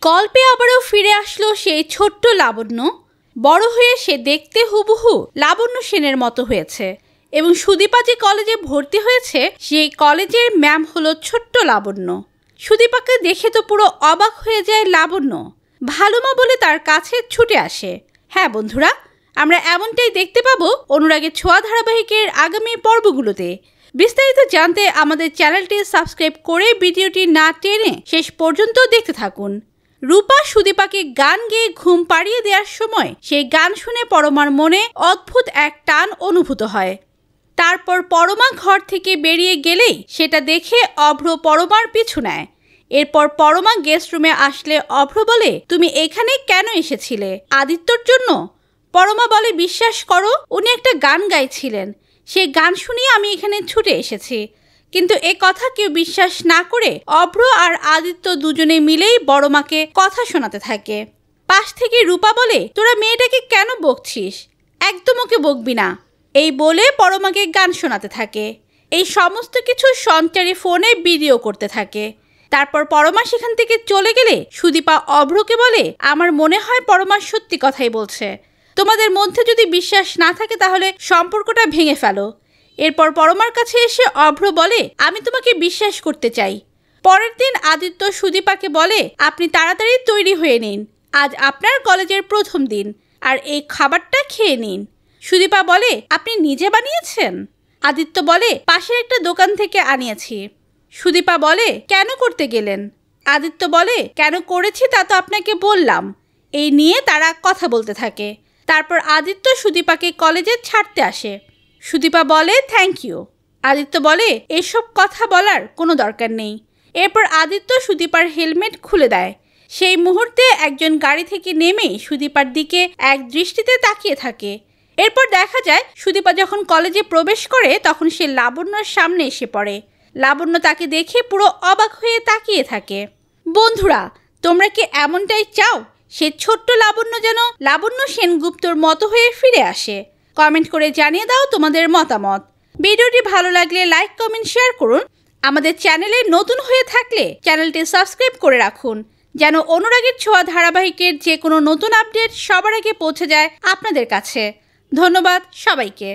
গল্পে আবারও ফিরে আসলো সেই ছোট্ট লাবণ্য। বড় হয়ে সে দেখতে হুবহু লাবণ্য সেনের মতো হয়েছে এবং সুদীপা যে কলেজে ভর্তি হয়েছে সেই কলেজের ম্যাম হলো ছোট্ট লাবণ্য। সুদীপাকে দেখে তো পুরো অবাক হয়ে যায় লাবণ্য। ভালো মা বলে তার কাছে ছুটে আসে। হ্যাঁ বন্ধুরা, আমরা এমনটাই দেখতে পাবো অনুরাগের ছোঁয়া ধারাবাহিকের আগামী পর্বগুলোতে। বিস্তারিত জানতে আমাদের চ্যানেলটি সাবস্ক্রাইব করে ভিডিওটি না টেনে শেষ পর্যন্ত দেখতে থাকুন। রূপা সুদীপাকে গান গেয়ে ঘুম পাড়িয়ে দেওয়ার সময় সেই গান শুনে পরমার মনে অদ্ভুত এক টান অনুভূত হয়। তারপর পরমা ঘর থেকে বেরিয়ে গেলেই সেটা দেখে অভ্র পরমার পিছু নেয়। এরপর পরমা গেস্ট রুমে আসলে অভ্র বলে, তুমি এখানে কেন এসেছিলে? আদিত্যর জন্য? পরমা বলে, বিশ্বাস করো উনি একটা গান গাইছিলেন, সেই গান শুনিয়ে আমি এখানে ছুটে এসেছি। কিন্তু এ কথা কেউ বিশ্বাস না করে অভ্র আর আদিত্য দুজনে মিলেই বড়মাকে কথা শোনাতে থাকে। পাশ থেকে রূপা বলে, তোরা মেয়েটাকে কেন বকছিস? একদম ওকে বকবি না। এই বলে পরমাকে গান শোনাতে থাকে। এই সমস্ত কিছু সঞ্চারী ফোনে ভিডিও করতে থাকে। তারপর পরমা সেখান থেকে চলে গেলে সুদীপা অভ্রকে বলে, আমার মনে হয় পরমা সত্যি কথাই বলছে। তোমাদের মধ্যে যদি বিশ্বাস না থাকে তাহলে সম্পর্কটা ভেঙে ফেলো। এরপর পরমার কাছে এসে অভ্র বলে, আমি তোমাকে বিশ্বাস করতে চাই। পরের দিন আদিত্য সুদীপাকে বলে, আপনি তাড়াতাড়ি তৈরি হয়ে নিন, আজ আপনার কলেজের প্রথম দিন, আর এই খাবারটা খেয়ে নিন। সুদীপা বলে, আপনি নিজে বানিয়েছেন? আদিত্য বলে, পাশের একটা দোকান থেকে আনিয়েছি। সুদীপা বলে, কেন করতে গেলেন? আদিত্য বলে, কেন করেছি তা তো আপনাকে বললাম। এই নিয়ে তারা কথা বলতে থাকে। তারপর আদিত্য সুদীপাকে কলেজে ছাড়তে আসে। সুদীপা বলে, থ্যাংক ইউ। আদিত্য বলে, এসব কথা বলার কোনো দরকার নেই। এরপর আদিত্য সুদীপার হেলমেট খুলে দেয়। সেই মুহূর্তে একজন গাড়ি থেকে নেমেই সুদীপার দিকে এক দৃষ্টিতে তাকিয়ে থাকে। এরপর দেখা যায় সুদীপা যখন কলেজে প্রবেশ করে তখন সে লাবণ্যর সামনে এসে পড়ে। লাবণ্য তাকে দেখে পুরো অবাক হয়ে তাকিয়ে থাকে। বন্ধুরা, তোমরা কি এমনটাই চাও সে ছোট্ট লাবণ্য যেন লাবণ্য সেনগুপ্তর মতো হয়ে ফিরে আসে? কমেন্ট করে জানিয়ে দাও তোমাদের মতামত। ভিডিওটি ভালো লাগলে লাইক, কমেন্ট, শেয়ার করুন। আমাদের চ্যানেলে নতুন হয়ে থাকলে চ্যানেলটি সাবস্ক্রাইব করে রাখুন যেন অনুরাগের ছোঁয়া ধারাবাহিকের যে কোনো নতুন আপডেট সবার আগে পৌঁছে যায় আপনাদের কাছে। ধন্যবাদ সবাইকে।